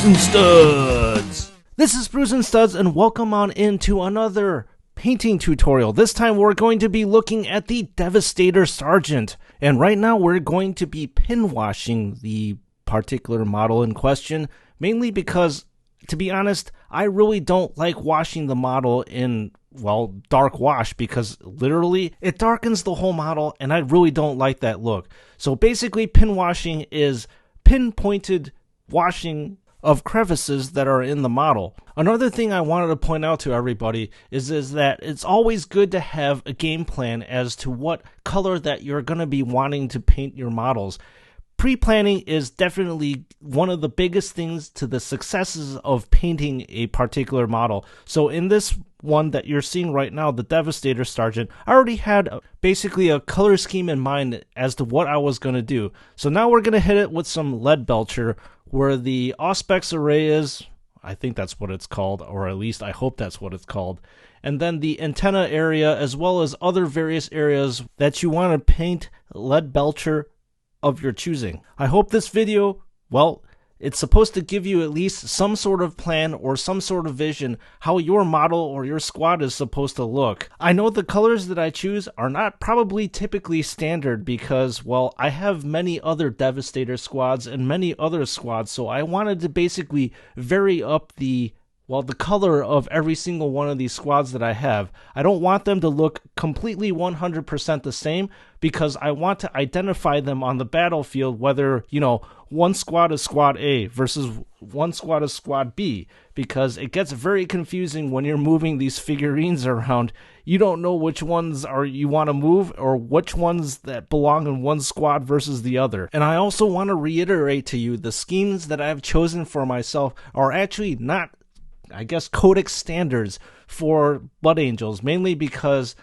and Studs! This is Brews and Studs, and welcome on into another painting tutorial. This time we're going to be looking at the Devastator Sergeant, and right now we're going to be pinwashing the particular model in question, mainly because, to be honest, I really don't like washing the model in, well, dark wash, because literally it darkens the whole model, and I really don't like that look. So basically, pinwashing is pinpointed washing of crevices that are in the model. Another thing I wanted to point out to everybody is that it's always good to have a game plan as to what color that you're going to be wanting to paint your models. Pre-planning is definitely one of the biggest things to the successes of painting a particular model. So in this one that you're seeing right now, the Devastator Sergeant, I already had basically a color scheme in mind as to what I was going to do. So now we're going to hit it with some lead belcher, where the Auspex array is, I think that's what it's called, or at least I hope that's what it's called. And then the antenna area, as well as other various areas that you want to paint lead belcher of your choosing. I hope this video, well, it's supposed to give you at least some sort of plan or some sort of vision how your model or your squad is supposed to look. I know the colors that I choose are not probably typically standard because, well, I have many other Devastator squads and many other squads, so I wanted to basically vary up the color of every single one of these squads that I have. I don't want them to look completely 100% the same because I want to identify them on the battlefield, whether, one squad is squad A versus one squad is squad B, because it gets very confusing when you're moving these figurines around. You don't know which ones you want to move or which ones that belong in one squad versus the other. And I also want to reiterate to you, the schemes that I've chosen for myself are actually not, I guess, Codex standards for Blood Angels, mainly because,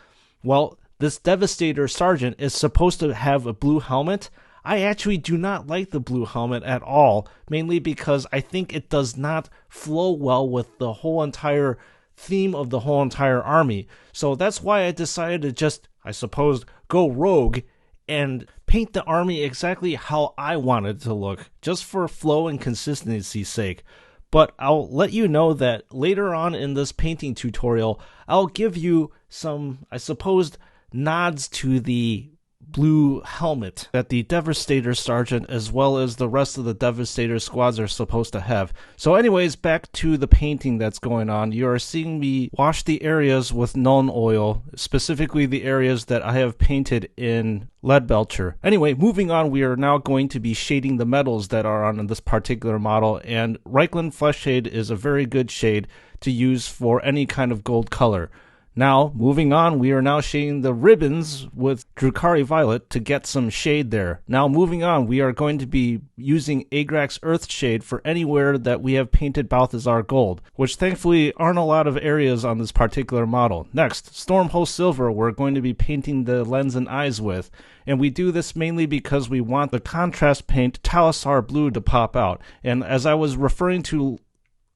well, this Devastator Sergeant is supposed to have a blue helmet. I actually do not like the blue helmet at all, mainly because I think it does not flow well with the whole entire theme of the whole entire army. So that's why I decided to just, I suppose, go rogue and paint the army exactly how I wanted it to look, just for flow and consistency's sake. But I'll let you know that later on in this painting tutorial, I'll give you some, I suppose, nods to the blue helmet that the Devastator Sergeant as well as the rest of the Devastator squads are supposed to have. So anyways, back to the painting that's going on. You are seeing me wash the areas with Nuln Oil, specifically the areas that I have painted in lead belcher. Anyway, moving on, we are now going to be shading the metals that are on this particular model, and Reikland Flesh Shade is a very good shade to use for any kind of gold color. Now, moving on, we are now shading the ribbons with Drukhari Violet to get some shade there. Now, moving on, we are going to be using Agrax Earth Shade for anywhere that we have painted Balthazar Gold, which thankfully aren't a lot of areas on this particular model. Next, Stormhost Silver we're going to be painting the lens and eyes with, and we do this mainly because we want the contrast paint Talisar Blue to pop out. And as I was referring to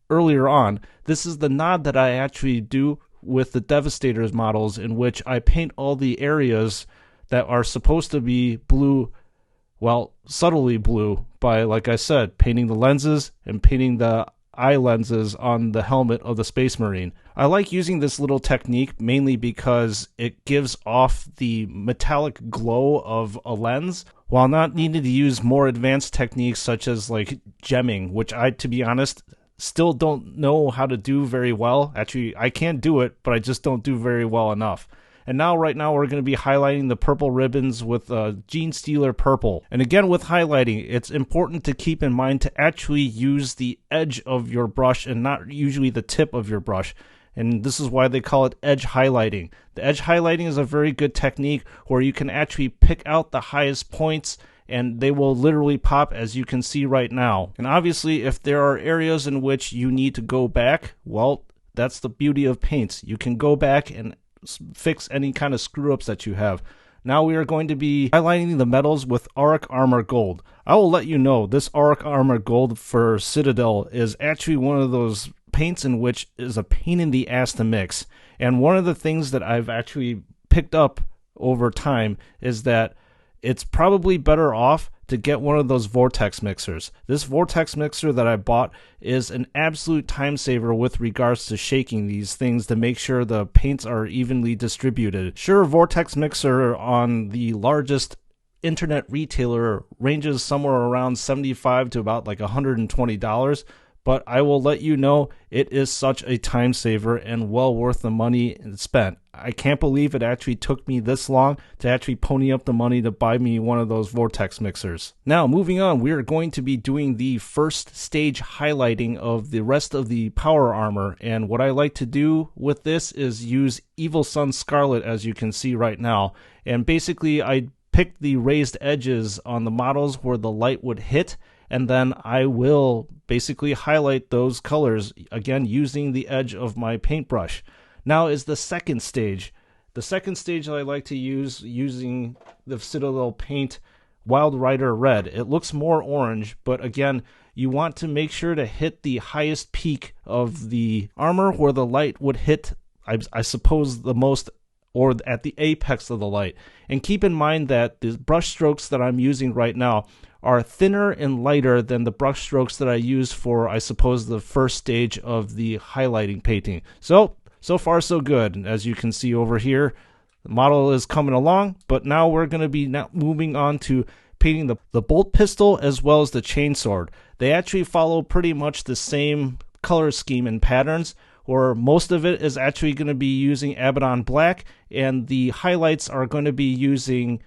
earlier on, this is the nod that I actually do with the Devastators models, in which I paint all the areas that are supposed to be blue, well, subtly blue, by, like I said, painting the lenses and painting the eye lenses on the helmet of the Space Marine. I like using this little technique mainly because it gives off the metallic glow of a lens while not needing to use more advanced techniques such as like gemming, which I, to be honest, still don't know how to do very well. Actually, I can do it, but I just don't do very well enough. And now, right now, we're going to be highlighting the purple ribbons with Gene Stealer Purple. And again, with highlighting, it's important to keep in mind to actually use the edge of your brush and not usually the tip of your brush. And this is why they call it edge highlighting. The edge highlighting is a very good technique where you can actually pick out the highest points and they will literally pop, as you can see right now. And obviously, if there are areas in which you need to go back, well, that's the beauty of paints. You can go back and fix any kind of screw-ups that you have. Now we are going to be highlighting the metals with Auric Armor Gold. I will let you know, this Auric Armor Gold for Citadel is actually one of those paints in which is a pain in the ass to mix. And one of the things that I've actually picked up over time is that it's probably better off to get one of those vortex mixers. This vortex mixer that I bought is an absolute time saver with regards to shaking these things to make sure the paints are evenly distributed. Sure, vortex mixer on the largest internet retailer ranges somewhere around $75 to about like $120, but I will let you know it is such a time saver and well worth the money spent. I can't believe it actually took me this long to actually pony up the money to buy me one of those vortex mixers. Now, moving on, we are going to be doing the first stage highlighting of the rest of the power armor, and what I like to do with this is use Evil Sunz Scarlet, as you can see right now, and basically I pick the raised edges on the models where the light would hit, and then I will basically highlight those colors, again using the edge of my paintbrush. Now is the second stage. The second stage that I like to use using the Citadel paint Wild Rider Red. It looks more orange, but again, you want to make sure to hit the highest peak of the armor where the light would hit, I suppose, the most, or at the apex of the light. And keep in mind that the brush strokes that I'm using right now are thinner and lighter than the brush strokes that I use for, I suppose, the first stage of the highlighting painting. So far so good. As you can see over here, the model is coming along, but now we're going to be moving on to painting the bolt pistol as well as the chainsword. They actually follow pretty much the same color scheme and patterns, where most of it is actually going to be using Abaddon Black, and the highlights are going to be using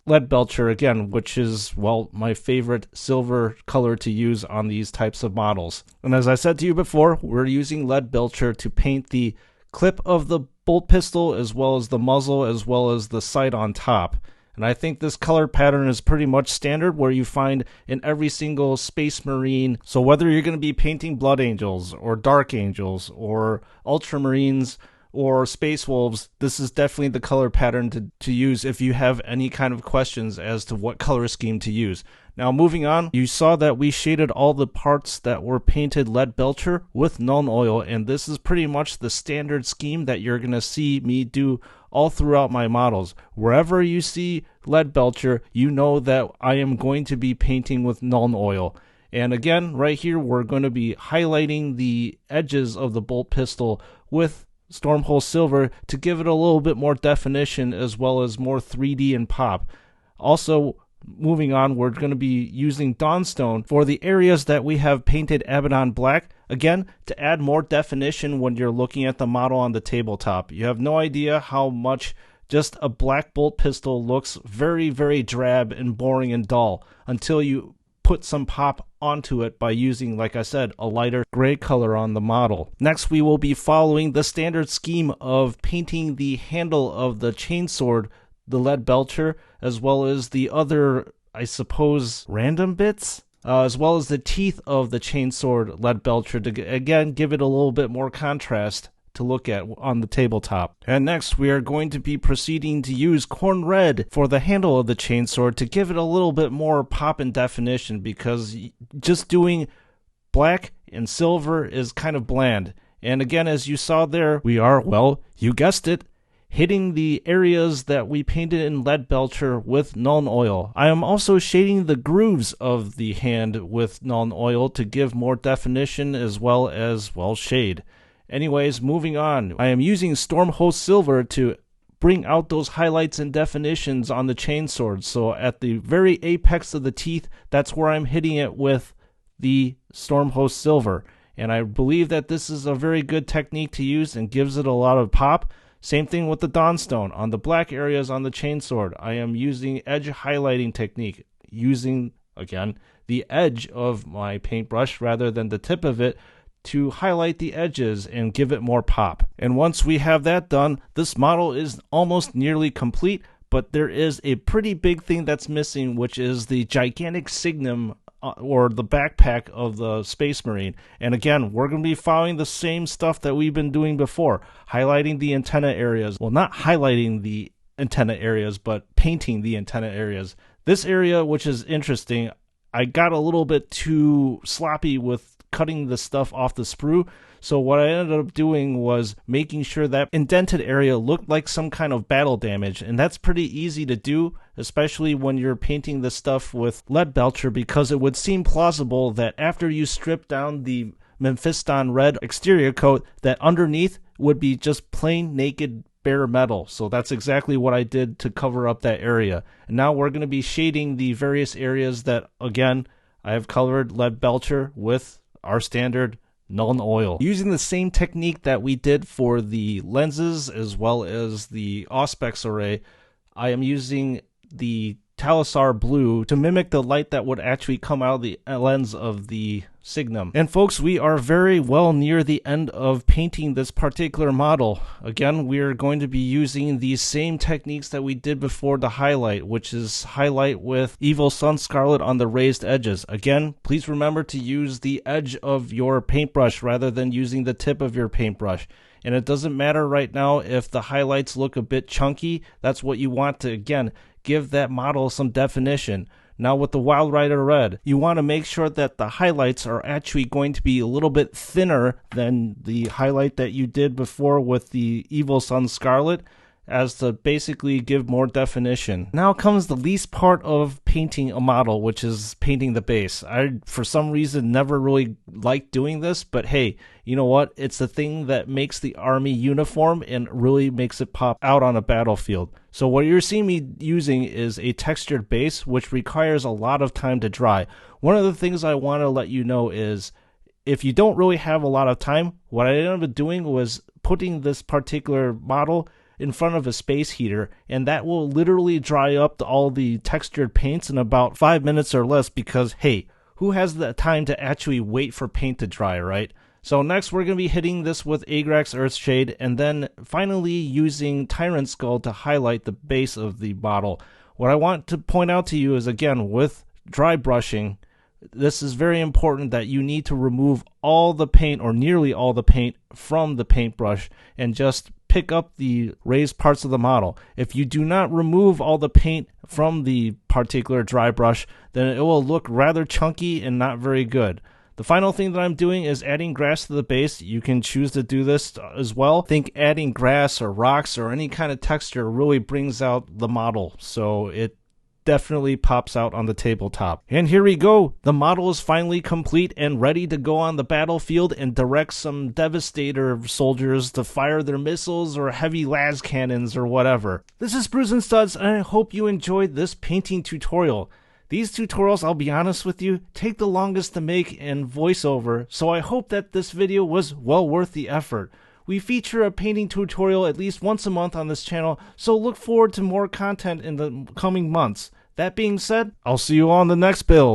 Lead Belcher again, which is, well, my favorite silver color to use on these types of models. And as I said to you before, we're using Lead Belcher to paint the clip of the bolt pistol as well as the muzzle as well as the sight on top. And I think this color pattern is pretty much standard where you find in every single Space Marine. So whether you're going to be painting Blood Angels or Dark Angels or Ultramarines or Space Wolves, this is definitely the color pattern to use if you have any kind of questions as to what color scheme to use. Now moving on, you saw that we shaded all the parts that were painted Lead Belcher with Nuln Oil, and this is pretty much the standard scheme that you're going to see me do all throughout my models. Wherever you see Lead Belcher, you know that I am going to be painting with Nuln Oil. And again, right here, we're going to be highlighting the edges of the bolt pistol with Stormhole Silver to give it a little bit more definition as well as more 3D and pop. Also, moving on, we're going to be using Dawnstone for the areas that we have painted Abaddon Black, again, to add more definition when you're looking at the model on the tabletop. You have no idea how much just a black bolt pistol looks very, very drab and boring and dull until you put some pop onto it by using, like I said, a lighter gray color on the model. Next, we will be following the standard scheme of painting the handle of the chainsword, the Lead Belcher, as well as the other, I suppose, random bits, as well as the teeth of the chainsword Lead Belcher to, again, give it a little bit more contrast to look at on the tabletop. And next, we are going to be proceeding to use Corn Red for the handle of the chainsword to give it a little bit more pop and definition, because just doing black and silver is kind of bland. And again, as you saw there, we are, well, you guessed it, hitting the areas that we painted in Lead Belcher with Nuln Oil. I am also shading the grooves of the hand with Nuln Oil to give more definition as well as, well, shade. Anyways, moving on, I am using Stormhole Silver to bring out those highlights and definitions on the chainsword. So at the very apex of the teeth, that's where I'm hitting it with the Stormhole Silver. And I believe that this is a very good technique to use and gives it a lot of pop. Same thing with the Dawnstone. On the black areas on the chainsword, I am using edge highlighting technique, using, again, the edge of my paintbrush rather than the tip of it to highlight the edges and give it more pop. And once we have that done, this model is almost nearly complete, but there is a pretty big thing that's missing, which is the gigantic signum or the backpack of the Space Marine. And again, we're going to be following the same stuff that we've been doing before, highlighting the antenna areas. Well, not highlighting the antenna areas, but painting the antenna areas. This area, which is interesting, I got a little bit too sloppy with cutting the stuff off the sprue. So what I ended up doing was making sure that indented area looked like some kind of battle damage, and that's pretty easy to do, especially when you're painting the stuff with lead belcher, because it would seem plausible that after you strip down the Mephiston red exterior coat, that underneath would be just plain naked bare metal. So that's exactly what I did to cover up that area. And now we're going to be shading the various areas that, again, I have colored lead belcher with our standard Nuln Oil. Using the same technique that we did for the lenses as well as the Auspex array, I am using the Talisar blue to mimic the light that would actually come out of the lens of the Signum. And folks, we are very well near the end of painting this particular model. Again, we are going to be using the same techniques that we did before to highlight, which is highlight with Evil Sun Scarlet on the raised edges. Again, please remember to use the edge of your paintbrush rather than using the tip of your paintbrush. And it doesn't matter right now if the highlights look a bit chunky. That's what you want to, again, give that model some definition. Now with the Wild Rider Red, you want to make sure that the highlights are actually going to be a little bit thinner than the highlight that you did before with the Evil Sun Scarlet, as to basically give more definition. Now comes the least part of painting a model, which is painting the base. I, for some reason, never really liked doing this, but hey, you know what? It's the thing that makes the army uniform and really makes it pop out on a battlefield. So what you're seeing me using is a textured base, which requires a lot of time to dry. One of the things I want to let you know is, if you don't really have a lot of time, what I ended up doing was putting this particular model in front of a space heater, and that will literally dry up all the textured paints in about 5 minutes or less, because hey, who has the time to actually wait for paint to dry, right? So next we're going to be hitting this with Agrax Earthshade, and then finally using Tyrant Skull to highlight the base of the model. What I want to point out to you is, again, with dry brushing, this is very important that you need to remove all the paint, or nearly all the paint, from the paintbrush and just pick up the raised parts of the model. If you do not remove all the paint from the particular dry brush, then it will look rather chunky and not very good. The final thing that I'm doing is adding grass to the base. You can choose to do this as well. I think adding grass or rocks or any kind of texture really brings out the model, so it definitely pops out on the tabletop. And here we go. The model is finally complete and ready to go on the battlefield and direct some Devastator soldiers to fire their missiles or heavy las cannons or whatever. This is Bruce and Studs, and I hope you enjoyed this painting tutorial. These tutorials, I'll be honest with you, take the longest to make in voiceover, so I hope that this video was well worth the effort. We feature a painting tutorial at least once a month on this channel, so look forward to more content in the coming months. That being said, I'll see you on the next build.